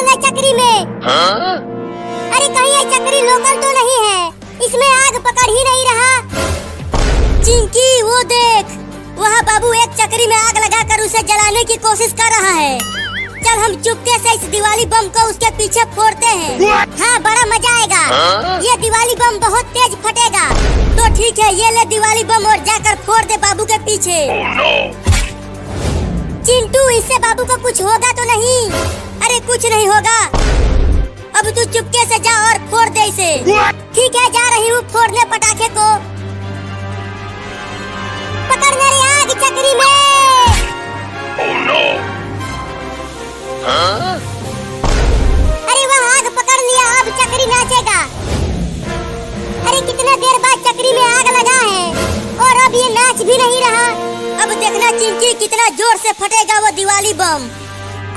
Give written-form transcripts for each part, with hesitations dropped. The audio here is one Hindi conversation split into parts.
है चक्री में? अरे कहीं ये चक्री लोकल तो नहीं है? इसमें आग पकड़ ही नहीं रहा। चिंकी वो देख, वहाँ बाबू एक चक्री में आग लगाकर उसे जलाने की कोशिश कर रहा है। चल हम चुपके से इस दिवाली बम को उसके पीछे फोड़ते हैं। हाँ बड़ा मजा आएगा। ये दिवाली बम बहुत तेज फटेगा। तो ठीक है, ये ले दिवाली बम और जाकर फोड़ दे बाबू के पीछे। चिंटू इससे बाबू को कुछ होगा तो नहीं? अरे कुछ नहीं होगा। अब तू चुपके से जा और फोड़ दे इसे। ठीक है, जा रही हूँ फोड़ने पटाखे को। पकड़ना रे आग चक्री में। अरे वह आग पकड़ लिया, अब चक्री नाचेगा। अरे कितना देर बाद चक्री में आग लगा है और अब ये नाच भी नहीं रहा। अब देखना चिंकी कितना जोर से फटेगा वो दिवाली बम।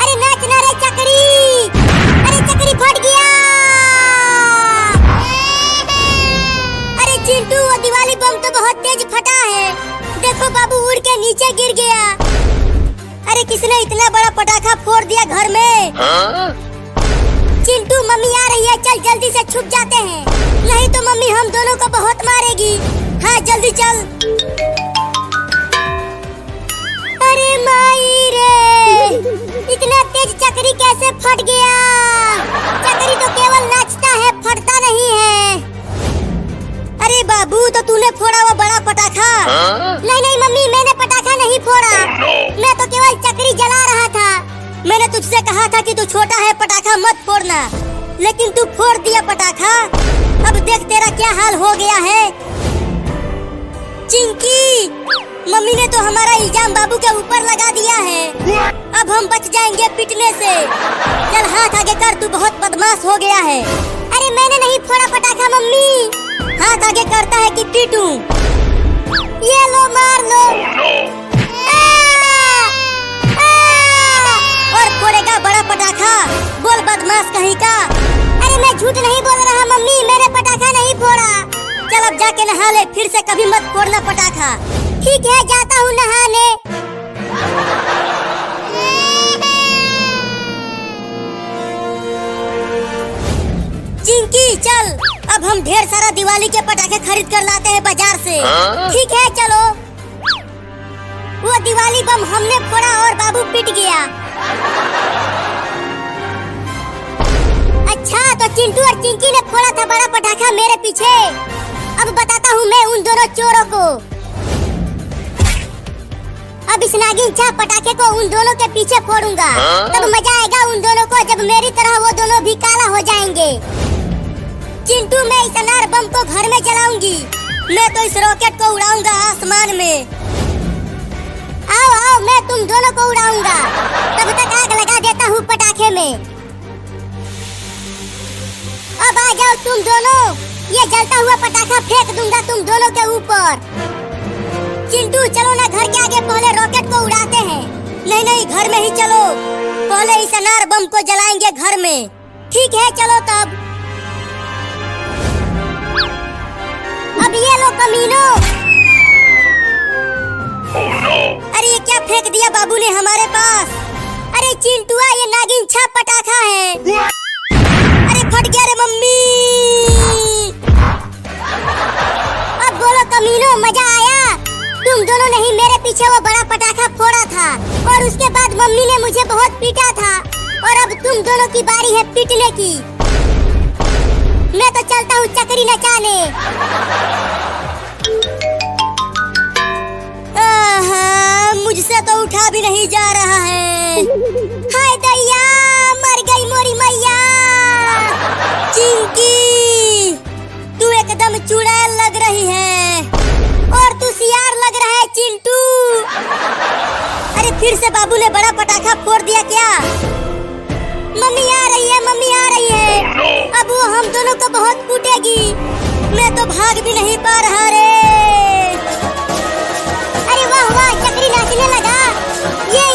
अरे नाचना रे चक्री। अरे चक्री फट गया। अरे चिंटू वो दिवाली बम तो बहुत तेज फटा है। देखो बाबू उड़ के नीचे गिर गया। अरे किसने इतना बड़ा पटाखा फोड़ दिया घर में? चिंटू मम्मी आ रही है, चल जल्दी से छुप जाते हैं, नहीं तो मम्मी हम दोनों को बहुत मारेगी। हाँ जल्दी चल। अरे माई रे, इतना तेज चक्री कैसे फट गया? चक्री तो केवल नाचता है, फटता नहीं है। अरे बाबू तो तूने फोड़ा वो बड़ा पटाखा? नहीं नहीं मम्मी, मैंने पटाखा नहीं फोड़ा। मैं तो केवल चक्री जला रहा था। मैंने तुझसे कहा था कि तू छोटा है, पटाखा मत फोड़ना, लेकिन तू फोड़ दिया पटाखा। अब देख तेरा क्या हाल हो गया है। चिंकी, मम्मी ने तो हमारा इल्जाम बाबू के ऊपर लगा दिया है। अब हम बच जाएंगे पिटने से। चल हाथ आगे कर, तू बहुत बदमाश हो गया है। अरे मैंने नहीं फोड़ा पटाखा मम्मी। हाथ आगे करता है कि पीटूं। ये लो मार लो। और फोड़ेगा बड़ा पटाखा। बोल बदमाश कहीं का। अरे मैं झूठ नहीं बोल रहा मम्मी, मैंने पटाखा नहीं फोड़ा। चल अब जाके नहा ले, फिर से कभी मत फोड़ना पटाखा। ठीक है, जाता हूँ नहाने। चिंकी चल, अब हम ढेर सारा दिवाली के पटाखे खरीद कर लाते हैं बाजार से। ठीक है चलो। वो दिवाली बम हमने फोड़ा और बाबू पिट गया। अच्छा तो चिंटू और चिंकी ने फोड़ा था बड़ा पटाखा मेरे पीछे। अब बताता हूँ मैं उन दोनों चोरों को। अब इस नागिन छाप पटाखे को उन दोनों के पीछे फोड़ूंगा। तब मजा आएगा उन दोनों को, जब मेरी तरह वो दोनों भी काला हो जाएंगे। चिंटू मैं इस अनार बम को घर में जलाऊंगी। मैं तो इस रॉकेट को उड़ाऊंगा आसमान में। आओ आओ, मैं तुम दोनों को उड़ाऊंगा। तब तक आग लगा देता हूँ पटाखे में। अब आ जाओ तुम दोनों, ये जलता हुआ पटाखा फेंक दूंगा तुम दोनों के ऊपर। चिंटू चलो ना घर के आगे, पहले रॉकेट को उड़ाते हैं। नहीं नहीं, घर में ही चलो, पहले इस अनार बम को जलाएंगे घर में। ठीक है चलो तब। अब ये लो कमीनो। अरे ये क्या फेंक दिया बाबू ने हमारे पास? अरे चिंटुआ, ये नागिन छाप पटाखा है। अरे फट गया रे मम्मी। अब बोलो कमीनो, मजा आया? तुम दोनों ने ही मेरे पीछे वो बड़ा पटाखा फोड़ा था और उसके बाद मम्मी ने मुझे बहुत पीटा था, और अब तुम दोनों की बारी है पीटने की। मैं तो चलता हूँ चक्री नचाने। मुझसे तो उठा भी नहीं जा रहा है। हाय दैया, मर गई मोरी मैया। चिंकी, तू एकदम चुड़ैल लग रही है और तू सियार लग रहा है चिंटू। अरे फिर से बाबू ने बड़ा पटाखा फोड़ दिया क्या? मम्मी आ रही है, मम्मी आ रही है। अब वो हम दोनों को बहुत कूटेगी। मैं तो भाग भी नहीं पा रहा रे। अरे वाह वाह, चक्री नाचने लगा। ये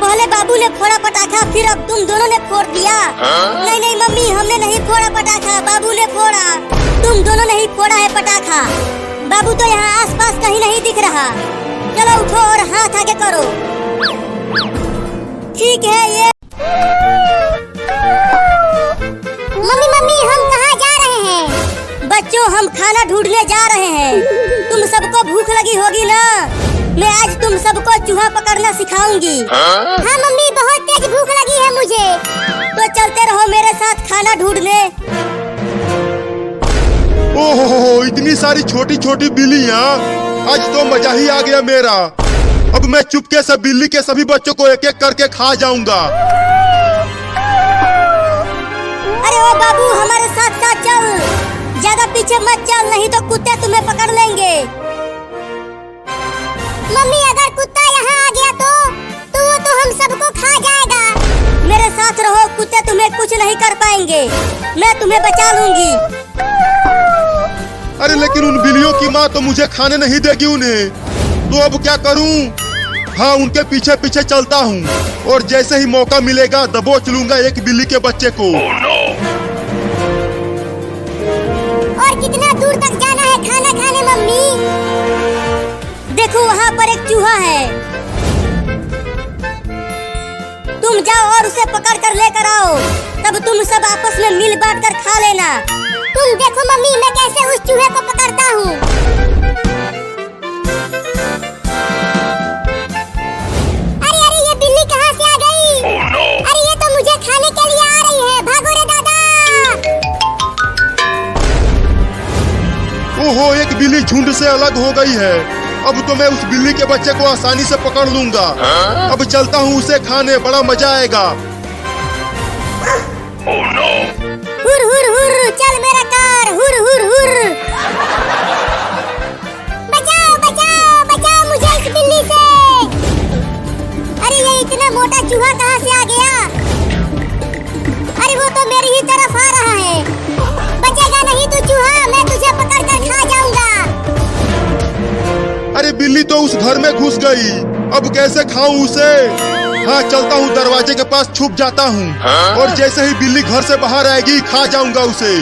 पहले बाबू ने फोड़ा पटाखा, फिर अब तुम दोनों ने फोड़ दिया। नहीं नहीं मम्मी, हमने नहीं फोड़ा पटाखा, बाबू ने फोड़ा। तुम दोनों ने ही फोड़ा है पटाखा। बाबू तो यहाँ आसपास कहीं नहीं दिख रहा। चलो उठो और हाथ आगे करो। ठीक है ये। मम्मी मम्मी हम कहाँ जा रहे हैं? बच्चों हम खाना ढूंढने जा रहे हैं। तुम सबको भूख लगी होगी ना? मैं आज तुम सबको चूहा पकड़ना सिखाऊंगी। हाँ मम्मी बहुत तेज भूख लगी है मुझे। तो चलते रहो मेरे साथ खाना ढूंढने। ओहो इतनी सारी छोटी छोटी बिल्लियाँ, आज तो मजा ही आ गया मेरा। अब मैं चुपके से बिल्ली के सभी बच्चों को एक एक करके खा जाऊंगा। अरे ओ बाबू हमारे साथ साथ चल, ज्यादा पीछे मत चल नहीं तो कुत्ते तुम्हें पकड़ लेंगे। मम्मी अगर कुत्ता यहाँ आ गया तो वो तो हम सबको खा जाएगा। मेरे साथ रहो, कुत्ते तुम्हें कुछ नहीं कर पाएंगे, मैं तुम्हें बचा लूंगी। अरे लेकिन उन बिल्लियों की माँ तो मुझे खाने नहीं देगी उन्हें, तो अब क्या करूं? हाँ उनके पीछे पीछे चलता हूँ और जैसे ही मौका मिलेगा दबोच लूंगा एक बिल्ली के बच्चे को। और कितना दूर तक जाना है खाना खाने मम्मी? देखो वहाँ पर एक चूहा है, तुम जाओ और उसे पकड़ कर लेकर आओ, तब तुम सब आपस में मिल बांट कर खा लेना। तुम देखो मम्मी मैं कैसे उस चूहे को पकड़ता हूँ। अरे अरे ये बिल्ली कहाँ से आ गई? अरे ये तो मुझे खाने के लिए आ रही है, भागो रे दादा। ओहो एक बिल्ली झुंड से अलग हो गई है। अब तो मैं उस बिल्ली के बच्चे को आसानी से पकड़ लूंगा। अब चलता हूँ उसे खाने, बड़ा मजा आएगा। हुर हुर हुर चल मेरा कार, हुर हुर हुर। बचाओ बचाओ बचाओ मुझे इस बिल्ली से। अरे ये इतना मोटा चूहा कहाँ से आ गया? अरे वो तो मेरी ही तरफ आ रहा है। बचेगा नहीं तू चूहा, मैं तुझे पकड़ कर खा जाऊंगा। अरे बिल्ली तो उस घर में घुस गई, अब कैसे खाऊं उसे? हाँ चलता हूँ दरवाजे के पास छुप जाता हूँ और जैसे ही बिल्ली घर से बाहर आएगी खा जाऊंगा उसे।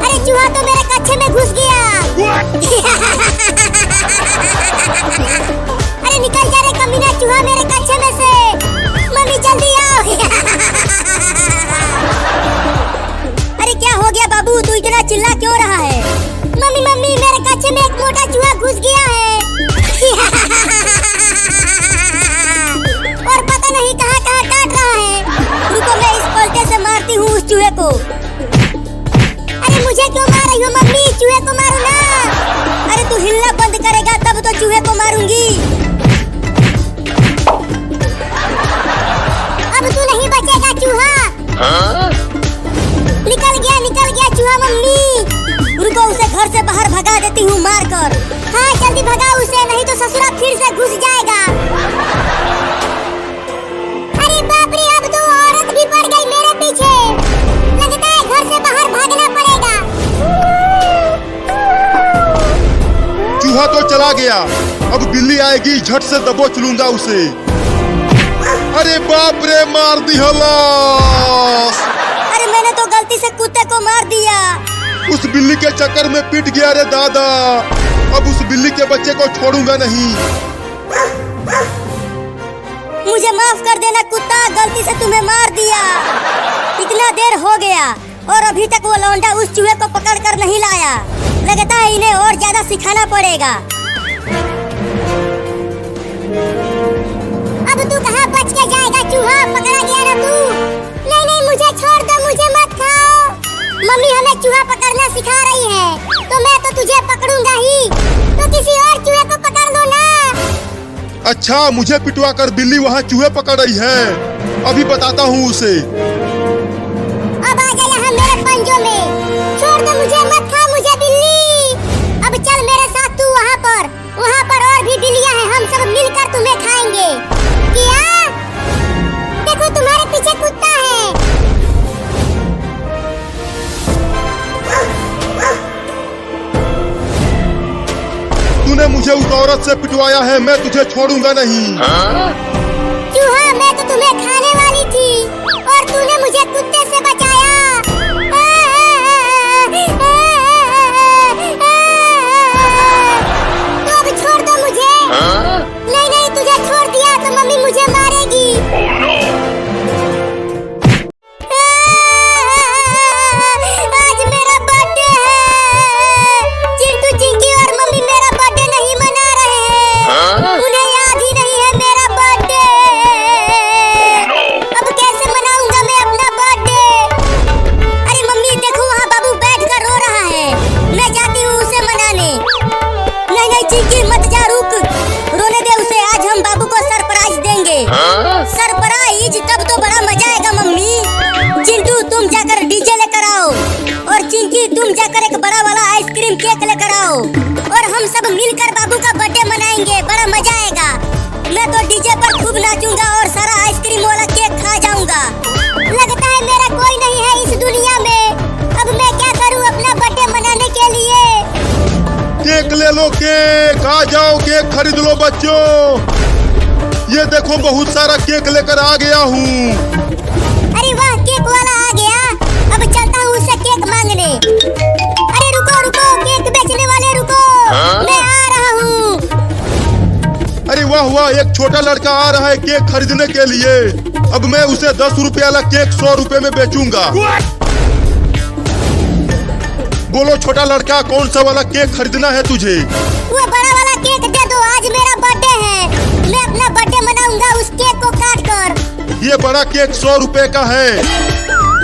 अरे चूहा तो मेरे कच्चे में घुस गया। अरे निकल जा रे कमीना चूहा मेरे कच्चे में से। मम्मी जल्दी आओ। अरे क्या हो गया बाबू, तू इतना चिल्ला क्यों रहा है? मम्मी मम्मी मेरे कच्चे में एक मोटा चूहा घुस गया है। और पता नहीं कहाँ कहाँ काट रहा है। रुको मैं इस पलटे से मारती हूँ उस चूहे को। अरे मुझे क्यों मार रही हो मम्मी? चूहे को मारो ना। अरे तू हिलना बंद करेगा तब तो चूहे को मारूंगी। अब तू नहीं बचेगा चूहा। निकल गया चूहा मम्मी। रुको उसे घर से बाहर भगा देती हूँ मार कर। हाँ जल्दी भगाओ उसे, नहीं तो ससुरा फिर से घुस जाएगा। अरे बाप रे अब तो औरत भी पड़ गई मेरे पीछे। लगता है घर से बाहर भागना पड़ेगा। चूहा तो चला गया, अब बिल्ली आएगी झट से दबोच लूंगा उसे। अरे बाप रे मार दी हलास। अरे मैंने तो गलती से कुत्ते को मार दिया। उस बिल्ली के चक्कर में पिट गया रे दादा। अब उस बिल्ली के बच्चे को छोड़ूंगा नहीं। मुझे माफ कर देना कुत्ता, गलती से तुम्हें मार दिया। इतना देर हो गया और अभी तक वो लौंडा उस चूहे को पकड़ कर नहीं लाया। लगता है इन्हें और ज्यादा सिखाना पड़ेगा। अब तू कहाँ बच के जाएगा चूहा, पकड़ा गया ना तू। नहीं नहीं मुझे छोड़ दो, मुझे मत खाओ। मम्मी हमें चूहा पकड़ना सिखा रही है, तो मैं तो तुझे पकड़ूंगा ही। तो किसी और चूहे को पकड़ लो ना। अच्छा मुझे पिटवा कर बिल्ली वहाँ चूहे पकड़ रही है, अभी बताता हूँ उसे। अब आ जा यहाँ मेरे पंजों में। छोड़ दो मुझे, मत खा मुझे बिल्ली। अब चल मेरे साथ तू वहाँ पर और भी बिल्लियाँ हैं, हम सब मिलकर तुम्हें खाएंगे। क्या? देखो तुम्हारे पीछे कुत्ता है। तूने मुझे उस औरत से पिटवाया है, मैं तुझे छोड़ूंगा नहीं। चूहा मैं तो तुम्हें खाने वाली थी और तूने मुझे कुत्ते से बचाया। तो अब छोड़ दो केक लेकर आओ और हम सब मिलकर बाबू का बर्थडे मनाएंगे। बड़ा मजा आएगा। मैं तो डीजे पर खूब नाचूंगा और सारा आइसक्रीम वाला केक खा जाऊंगा। लगता है मेरा कोई नहीं है इस दुनिया में। अब मैं क्या करूं अपना बर्थडे मनाने के लिए? केक ले लो, केक आ जाओ, केक खरीद लो बच्चों। ये देखो बहुत सारा केक लेकर आ गया हूँ। अरे वाह, केक वाला आ गया। अब चलता हूँ उससे केक मांगने। अरे रुको रुको, केक बेचने वाले रुको, मैं आ रहा हूँ। अरे वाह वाह, एक छोटा लड़का आ रहा है केक खरीदने के लिए। अब मैं उसे 10 रुपए वाला केक 100 रुपए में बेचूंगा। बोलो छोटा लड़का, कौन सा वाला केक खरीदना है तुझे? वो बड़ा वाला केक दे दो, आज मेरा बर्थडे है। मैं अपना बर्थडे मनाऊंगा उस केक को काट कर। ये बड़ा केक 100 रुपए का है,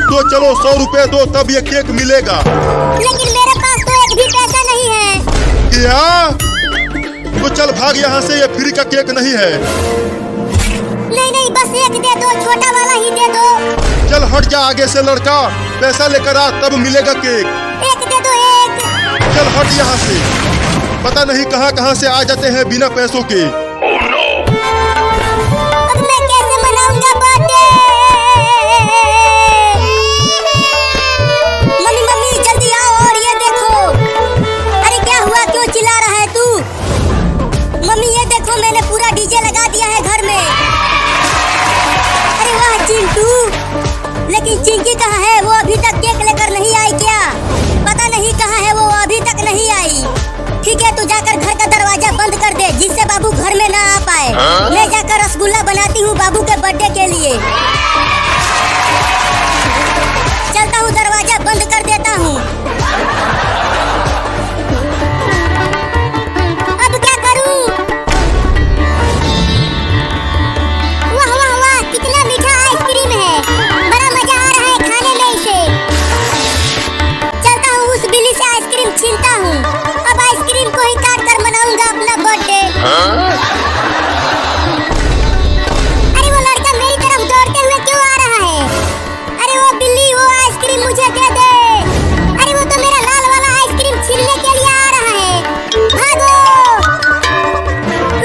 तो चलो 100 रुपए दो तब ये केक मिलेगा। लेकिन मेरे पास तो एक भी पैसा नहीं है। क्या? तो चल भाग यहाँ से, ये फ्री का केक नहीं है। नहीं नहीं, बस एक दे दो, छोटा वाला ही दे दो। चल हट जा आगे से लड़का, पैसा लेकर आ तब मिलेगा केक। एक दे दो, एक। चल हट यहाँ से, पता नहीं कहाँ कहाँ से आ जाते हैं बिना पैसों के। अब मैं कैसे मनाऊंगा बर्थडे? मम्मी मम्मी जल्दी आओ और ये देखो। अरे क्या हुआ, क्यों चिल्ला रहा है तू? मम्मी ये देखो, मैंने पूरा डीजे लगा दिया है घर में। अरे वाह चिंटू, लेकिन चिंकी कहाँ है? वो अभी तक केक लेकर नहीं आई क्या? पता नहीं कहाँ है वो, अभी तक नहीं आई। ठीक है, तू जाकर घर का दरवाजा बंद कर दे जिससे बाबू घर में ना आ पाए। मैं जाकर रसगुल्ला बनाती हूँ बाबू के बर्थडे के लिए। चलता हूँ, दरवाजा बंद कर देता हूँ। अब क्या करूँ? वाह वाह वाह, कितना मीठा आइसक्रीम है। बड़ा मजा आ रहा है खाने में इसे। चलता हूँ, उस बिल्ली से आइसक्रीम छीनता हूँ। अब आइसक्रीम को ही काट कर मनाऊंगा अपना बर्थडे। अरे वो लड़का मेरी तरफ दौड़ते हुए क्यों आ रहा है? अरे वो बिल्ली, वो आइसक्रीम मुझे दे दे। अरे वो तो मेरा लाल वाला आइसक्रीम छीनने के लिए आ रहा है। भागो,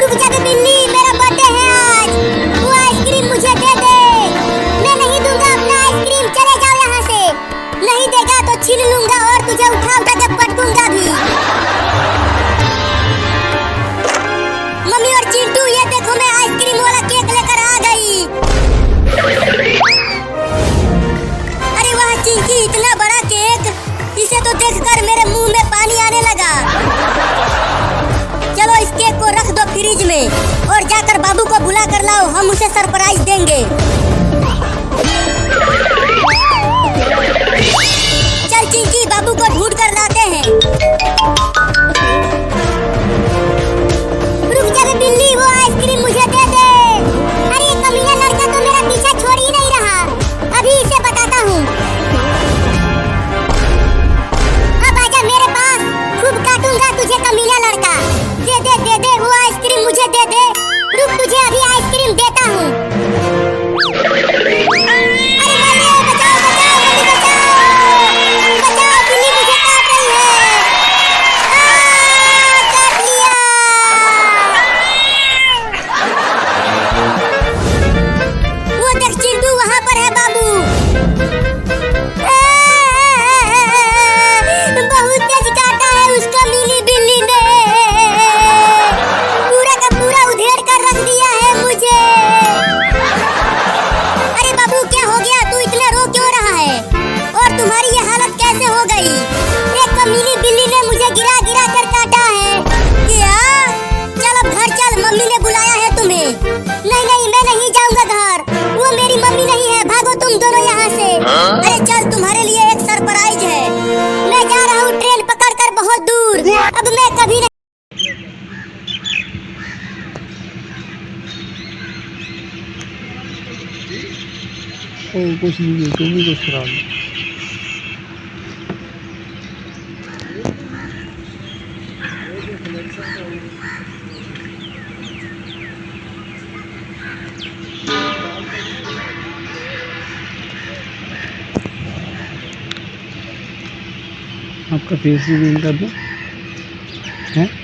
रुक जा बे बिल्ली, मेरा बर्थडे है आज। वो आइसक्रीम मुझे दे दे। मैं नहीं दूंगा अपना आइसक्रीम, चले जाओ यहाँ से। नहीं देगा तो छीन लूंगा और तुझे उठा उठा के पटकूंगा भी। मम्मी और चिंटू ये देखो, मैं आइसक्रीम वाला केक लेकर आ गई। अरे वाह चिंकी, इतना बड़ा केक, इसे तो देखकर मेरे मुंह में पानी आने लगा। चलो इस केक को रख दो फ्रिज में और जाकर बाबू को बुला कर लाओ, हम उसे सरप्राइज देंगे। चल चिंकी, बाबू को ढूंढ कर लाते हैं। रुक जा बे बिल्ली, वो आइसक्रीम मुझे दे दे। अरे ये कमीना लड़का तो मेरा पीछा छोड़ ही नहीं रहा। अभी इसे बताता हूँ। अब आजा मेरे पास, खूब काटूंगा तुझे कमीना लड़का। दे दे दे दे, वो आइसक्रीम मुझे दे दे। रुक, तुझे अभी आइसक्रीम देता हूँ। अरे मम्मी बचाओ बचाओ, मम्मी बचाओ बचाओ, बिल्ली मुझे काट रही है। काट लिया। वो देख चिंटू, वहाँ पर है बाबू। बहुत तेज काटा है उसका मिली बिल्ली ने। पूरा का पूरा उधेड़ कर रख दिया है मुझे। अरे बाबू क्या हो गया, तू इतना रो क्यों रहा है? और तुम्हारी ये हालत कैसे हो गई? एक कमीनी बिल्ली ने मुझे गिरा गिरा कर काटा है। क्या? चल अब घर चल, मम्मी ने बुलाया है तुम्हें। नहीं नहीं, मैं नहीं जाऊंगा घर, वो मेरी मम्मी नहीं है। भागो तुम दोनों यहाँ से। अरे चल, तुम्हारे लिए एक सरप्राइज है। मैं जा रहा हूँ ट्रेन पकड़ कर बहुत दूर। अब मैं कभी नहीं। कुछ नहीं, तुम भी कुछ करा लो। आपका फेस रिवील कर दो। हैं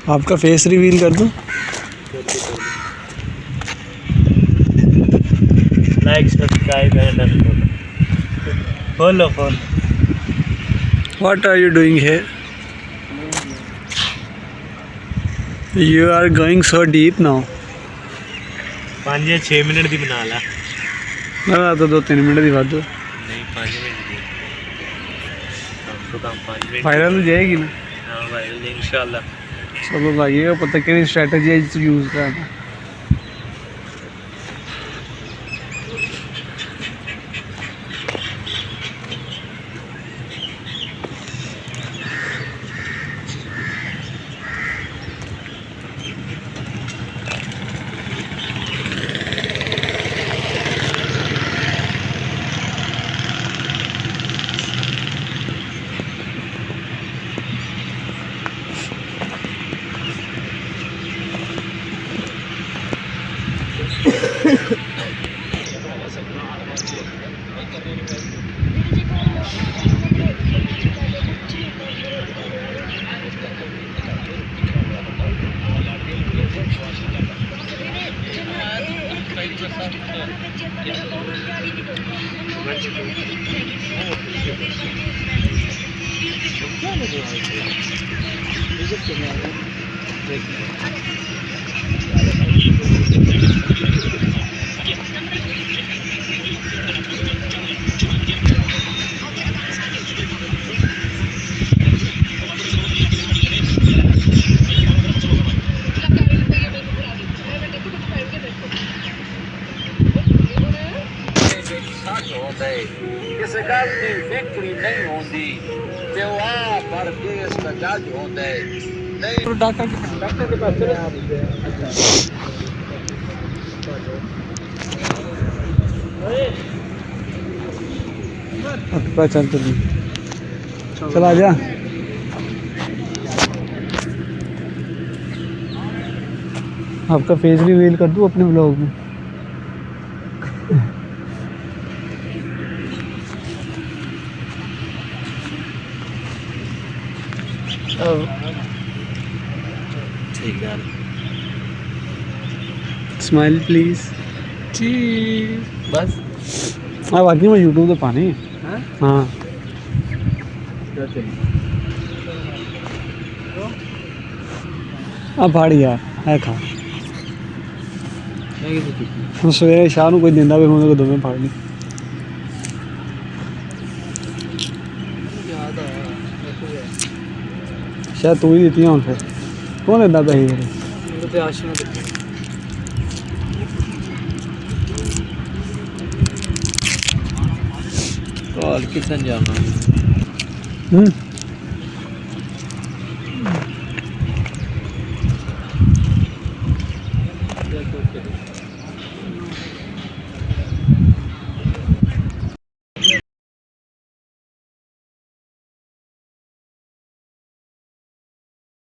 आपका फेस रिवील कर दूं? Like subscribe and follow What are you doing here? You are going so deep now. 5 ਜਾਂ 6 ਮਿੰਟ ਦੀ ਬਣਾ ਲਾ मैं तो 2-3 मिनट ਦੀ ਵਾਧੂ ਨਹੀਂ 5 ਮਿੰਟ ਦੀ ਕਮ ਤੋਂ ਕਮ 5 ਮਿੰਟ ਵਾਇਰਲ ਹੋ ਜਾਏਗੀ ਨਾ ਹਾਂ ਵਾਇਰਲ ਇਨਸ਼ਾਅੱਲਾ चलो लाइएगा पता किहड़ी स्ट्रैटेजी यूज़ करना ਇਸ ਗੱਲ ਦੀ ਫਿਕਰ ਹੀ ਨਹੀਂ ਹੁੰਦੀ ਤੇ ਉਹ ਆ ਪਰ ਦੇਸ ਦਾ ਜੱਜ ਹੁੰਦਾ ਹੈ ਨਹੀਂ ਡਾਕਟਰ ਦੇ ਪਾਸ ਚਲੇ पता चल चल आ जा आपका फेस रिवील कर दूं अपने ब्लॉग में ਠੀਕ ਹੈ स्माइल प्लीज ਬਸ हाँ बाकी मैं यूट्यूब पे पानी हाँ अब फाड़ी यार है खा ਹੁਣ ਸਵੇਰੇ ਸ਼ਾਮ ਨੂੰ ਕੋਈ ਦਿੰਦਾ ਵੀ ਹੁਣ ਦੋਵੇਂ ਫੜ ਲਈ ਸ਼ਾਇਦ ਤੂੰ ਹੀ ਦਿੱਤੀ ਹੁਣ ਫਿਰ ਕੌਣ ਦਿੰਦਾ ਪੈਸੇ ਫਿਰ ਤੇ ਆਸ਼ਨਾ ਕਾਲ ਕਿੱਥੇ ਜਾਣਾ ਹੂੰ